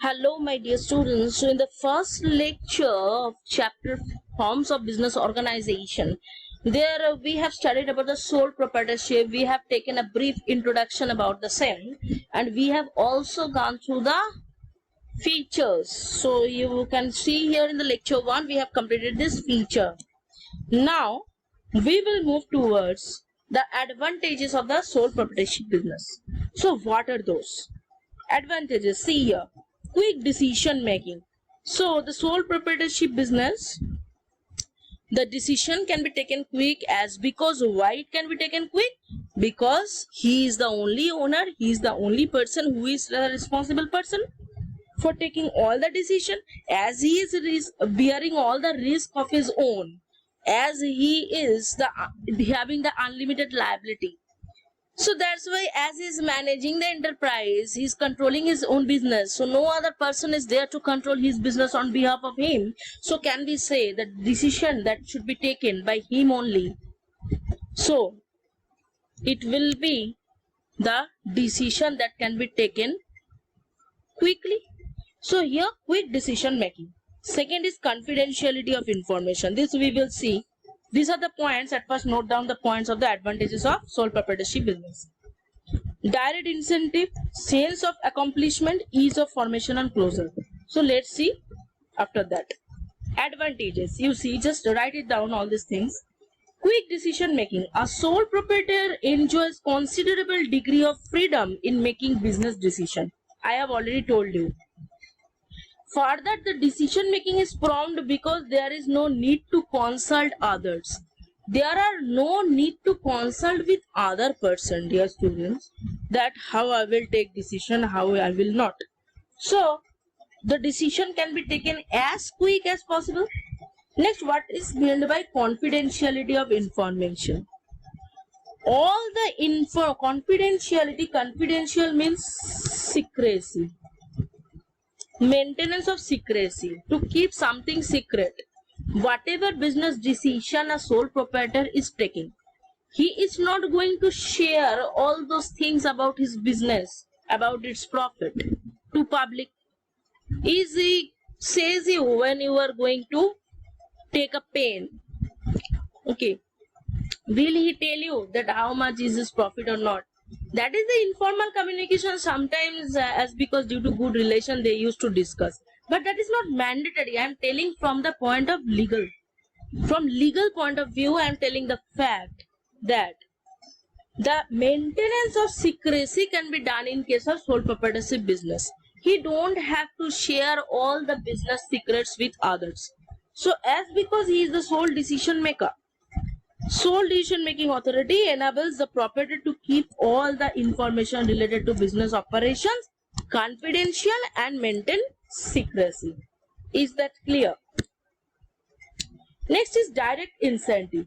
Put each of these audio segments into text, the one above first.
Hello, my dear students. So, in the first lecture of chapter Forms of Business Organization, there we have studied about the sole proprietorship. We have taken a brief introduction about the same, and we have also gone through the features. So, you can see here in the lecture 1, we have completed this feature. Now, we will move towards the advantages of the sole proprietorship business. So, what are those? Advantages, see here, quick decision making. So the sole proprietorship business, the decision can be taken quick. As because why it can be taken quick? Because he is the only owner, he is the only person who is the responsible person for taking all the decision, as he is bearing all the risk of his own, as he is the having the unlimited liability. So that's why, as he's managing the enterprise, he's controlling his own business. So no other person is there to control his business on behalf of him. So can we say that decision that should be taken by him only? So it will be the decision that can be taken quickly. So here, quick decision making. Second is confidentiality of information. This we will see. These are the points. At first, note down the points of the advantages of sole proprietorship business. Direct incentive, sense of accomplishment, ease of formation and closure. So let's see after that. Advantages. You see, just write it down, all these things. Quick decision making. A sole proprietor enjoys considerable degree of freedom in making business decision. I have already told you. Further, the decision making is prompt because there is no need to consult others. There are no need to consult with other person, dear students, that how I will take decision, how I will not. So the decision can be taken as quick as possible. Next, what is meant by confidentiality of information? All the confidentiality, confidential means secrecy. Maintenance of secrecy, to keep something secret. Whatever business decision a sole proprietor is taking, he is not going to share all those things about his business, about its profit, to public. Easy says you when you are going to take a pen, okay, will he tell you that how much is his profit or not? That is the informal communication. Sometimes as because due to good relation they used to discuss, but that is not mandatory. I am telling from the point of legal, from legal point of view, I am telling the fact that the maintenance of secrecy can be done in case of sole proprietorship business. He don't have to share all the business secrets with others. So as because he is the sole decision maker, sole decision making authority enables the proprietor to keep all the information related to business operations confidential and maintain secrecy. Is that clear? Next is direct incentive.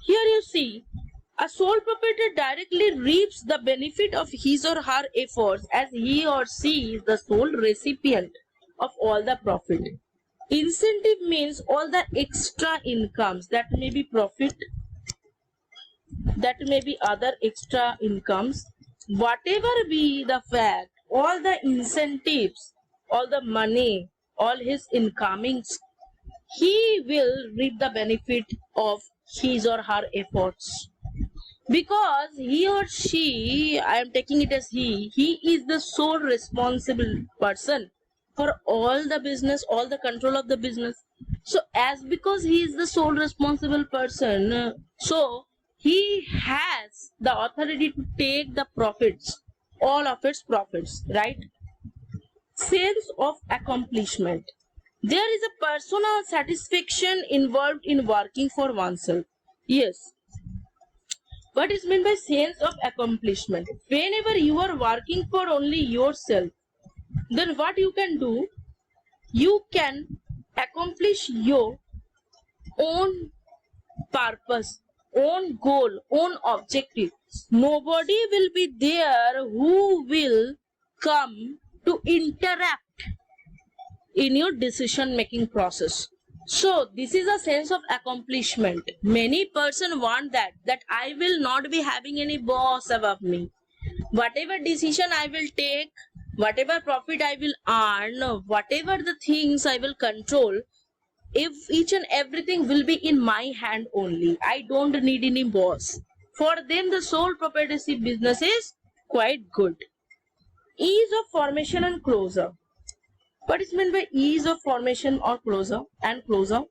Here you see, a sole proprietor directly reaps the benefit of his or her efforts, as he or she is the sole recipient of all the profit. Incentive means all the extra incomes, that may be profit, that may be other extra incomes, whatever be the fact, all the incentives, all the money, all his incomings, he will reap the benefit of his or her efforts. Because he or she, I am taking it as he is the sole responsible person for all the business, all the control of the business. So as because he is the sole responsible person, so he has the authority to take the profits, all of its profits, right? Sense of accomplishment. There is a personal satisfaction involved in working for oneself. Yes. What is meant by sense of accomplishment? Whenever you are working for only yourself, then what you can do? You can accomplish your own purpose, own goal, own objective. Nobody will be there who will come to interact in your decision making process. So this is a sense of accomplishment. Many person want that I will not be having any boss above me. Whatever decision I will take, whatever profit I will earn, whatever the things I will control, if each and everything will be in my hand only. I don't need any boss. For them, the sole proprietorship business is quite good. Ease of formation and closure. What is meant by ease of formation or closure and closure?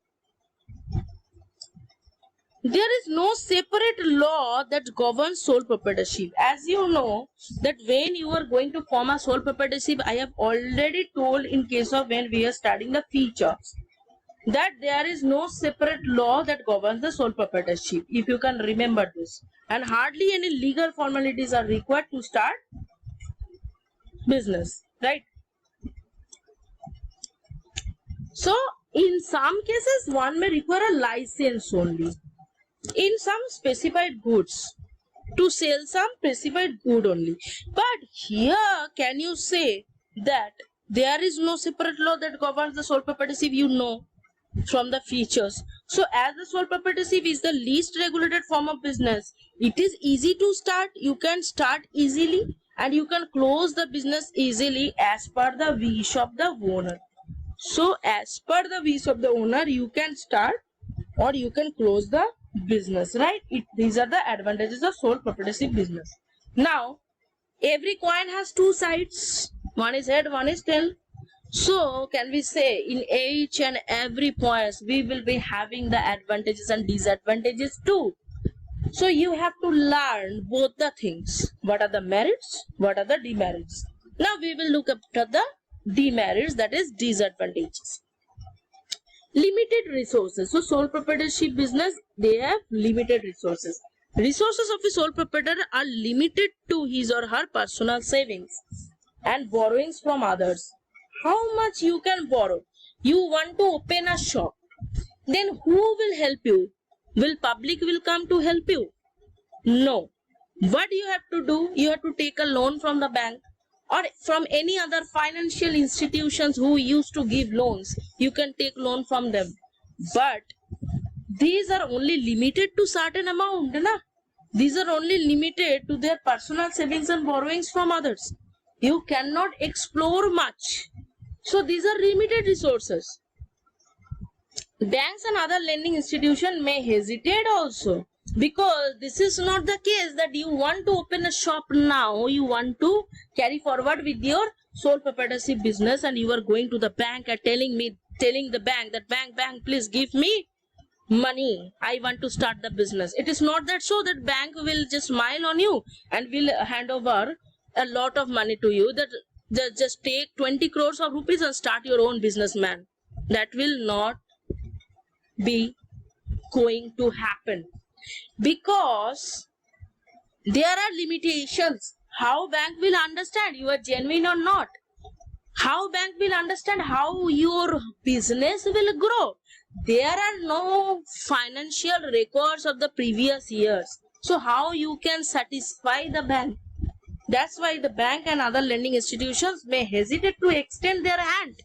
There is no separate law that governs sole proprietorship. As you know, that when you are going to form a sole proprietorship, I have already told in case of when we are studying the features, that there is no separate law that governs the sole proprietorship, if you can remember this. And hardly any legal formalities are required to start business, right? So, in some cases, one may require a license only. In some specified goods, to sell some specified good only. But here, can you say that there is no separate law that governs the sole proprietorship? You know from the features. So as the sole proprietorship is the least regulated form of business, it is easy to start. You can start easily and you can close the business easily as per the wish of the owner. So as per the wish of the owner, you can start or you can close the business, right? These are the advantages of sole proprietorship business. Now, every coin has two sides. One is head, one is tail. So, can we say in each and every point we will be having the advantages and disadvantages too. So, you have to learn both the things. What are the merits? What are the demerits? Now, we will look after the demerits, that is disadvantages. Limited resources. So, sole proprietorship business, they have limited resources. Resources of a sole proprietor are limited to his or her personal savings and borrowings from others. How much you can borrow? You want to open a shop, then who will help you? Will public will come to help you? No. What you have to do? You have to take a loan from the bank or from any other financial institutions who used to give loans. You can take loan from them. But these are only limited to certain amount, na? These are only limited to their personal savings and borrowings from others. You cannot explore much. So these are limited resources. Banks and other lending institutions may hesitate also, because this is not the case that you want to open a shop now, you want to carry forward with your sole proprietorship business and you are going to the bank and telling the bank that bank please give me money, I want to start the business. It is not that so that bank will just smile on you and will hand over a lot of money to you, that just take 20 crores of rupees and start your own business, man. That will not be going to happen, because there are limitations. How bank will understand you are genuine or not? How bank will understand how your business will grow? There are no financial records of the previous years. So how you can satisfy the bank? That's why the bank and other lending institutions may hesitate to extend their hand.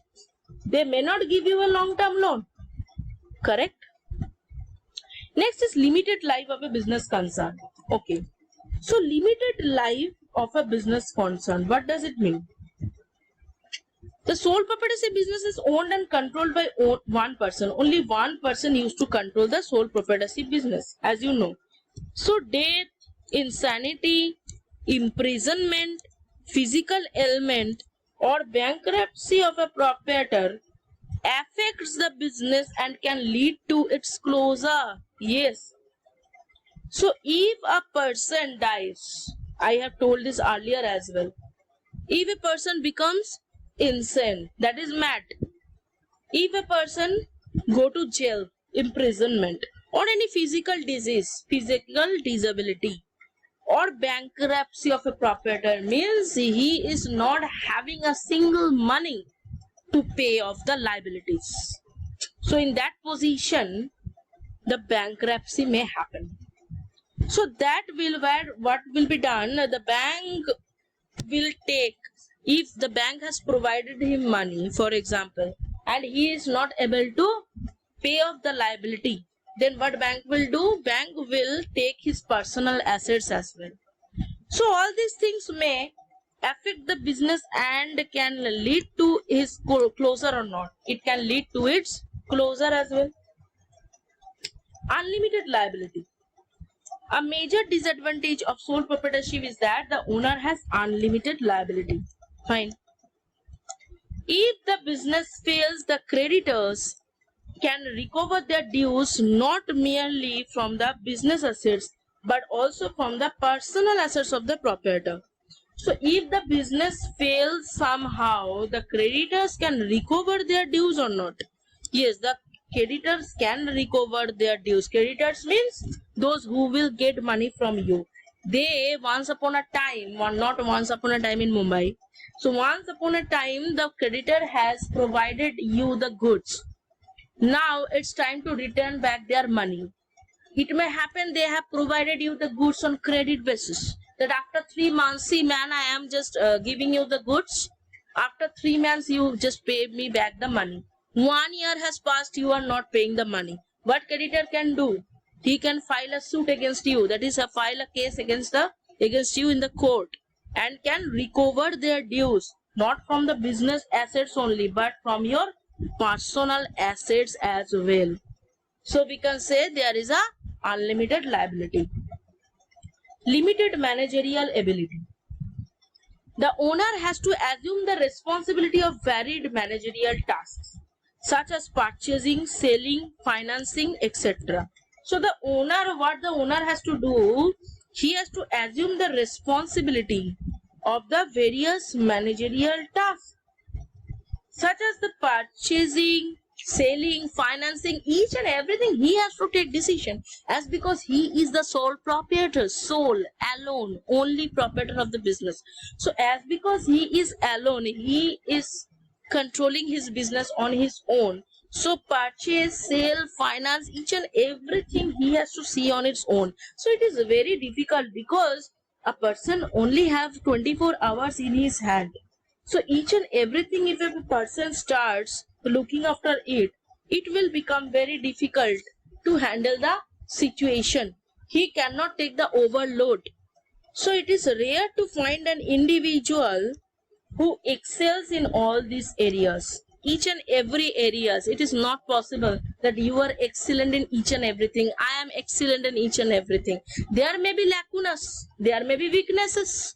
They may not give you a long-term loan. Correct? Next is limited life of a business concern. Okay. So limited life of a business concern. What does it mean? The sole proprietorship business is owned and controlled by one person. Only one person used to control the sole proprietorship business, as you know. So death, insanity, imprisonment, physical ailment, or bankruptcy of a proprietor affects the business and can lead to its closure. Yes. So if a person dies, I have told this earlier as well. If a person becomes insane, that is mad. If a person go to jail, imprisonment, or any physical disease, physical disability, or bankruptcy of a proprietor, means he is not having a single money to pay off the liabilities. So in that position, the bankruptcy may happen. So that will where what will be done? The bank will take, if the bank has provided him money, for example, and he is not able to pay off the liability, then what bank will do? Bank will take his personal assets as well. So all these things may affect the business and can lead to his closure or not. It can lead to its closure as well. Unlimited liability. A major disadvantage of sole proprietorship is that the owner has unlimited liability. Fine. If the business fails, the creditors can recover their dues not merely from the business assets but also from the personal assets of the proprietor. So if the business fails somehow, the creditors can recover their dues or not? Yes, the creditors can recover their dues. Creditors means those who will get money from you. They once upon a time, not once upon a time in Mumbai. So once upon a time, the creditor has provided you the goods. Now it's time to return back their money. It may happen they have provided you the goods on credit basis. That after 3 months, see man, I am just giving you the goods. After 3 months, you just pay me back the money. 1 year has passed, you are not paying the money. What creditor can do? He can file a suit against you. That is, file a case against you in the court and can recover their dues, not from the business assets only, but from your personal assets as well. So we can say there is a unlimited liability. Limited managerial ability. The owner has to assume the responsibility of varied managerial tasks such as purchasing, selling, financing, etc. So the owner, what the owner has to do, he has to assume the responsibility of the various managerial tasks such as the purchasing, selling, financing, each and everything he has to take decision, as because he is the sole proprietor, sole, alone, only proprietor of the business. So as because he is alone, he is controlling his business on his own. So purchase, sale, finance, each and everything he has to see on its own. So it is very difficult because a person only have 24 hours in his hand. So each and everything, if a person starts looking after it, it will become very difficult to handle the situation. He cannot take the overload. So it is rare to find an individual who excels in all these areas. Each and every areas. It is not possible that you are excellent in each and everything. I am excellent in each and everything. There may be lacunas. There may be weaknesses.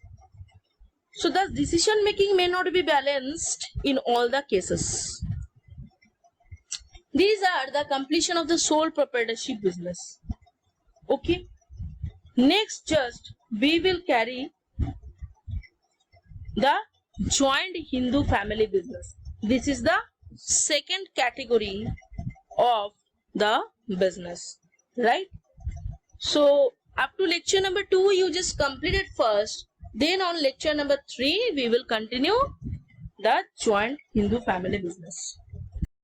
So thus decision making may not be balanced in all the cases. These are the completion of the sole proprietorship business. Okay. Next, just we will carry the joint Hindu family business. This is the second category of the business, right? So up to lecture number 2, you just completed first. Then on lecture number 3, we will continue the joint Hindu family business.